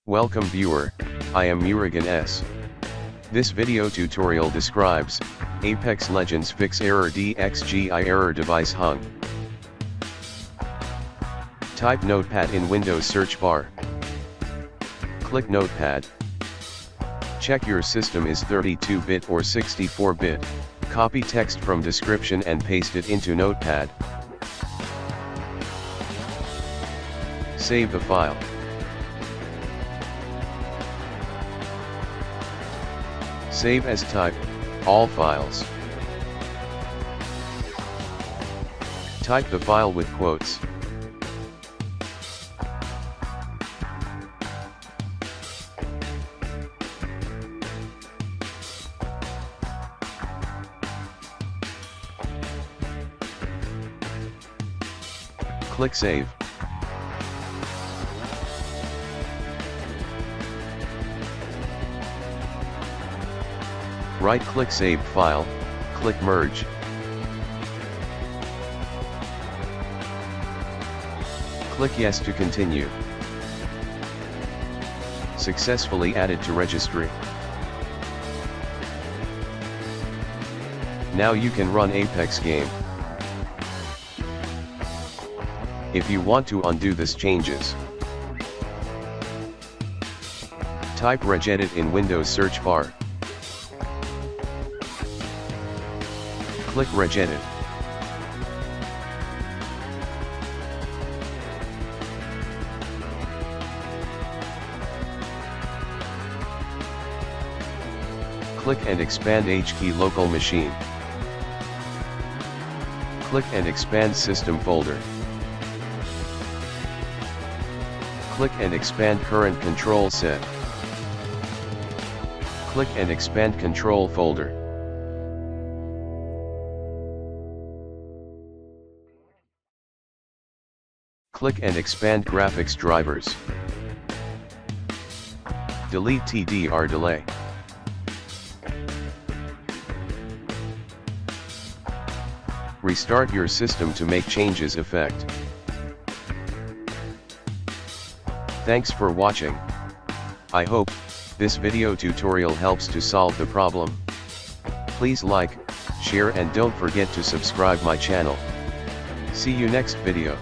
Welcome viewer, I am Murugan S. This video tutorial describes, Apex Legends fix error DXGI error device hung. Type Notepad in Windows search bar. Click Notepad. Check your system is 32-bit or 64-bit, copy text from description and paste it into Notepad. Save the file. Save as type, all files. Type the file with quotes. Click Save. Right-click Saved File, click Merge. Click Yes to continue. Successfully added to Registry. Now you can run Apex game. If you want to undo this changes, type regedit in Windows search bar. Click regedit. Click and expand HKey local machine. Click and expand system folder. Click and expand CurrentControlSet. Click and expand control folder. Click and expand GraphicsDrivers. Delete TdrDelay. Restart your system to make changes effect. Thanks for watching. I hope this video tutorial helps to solve the problem. Please like, share and don't forget to subscribe my channel. See you next video.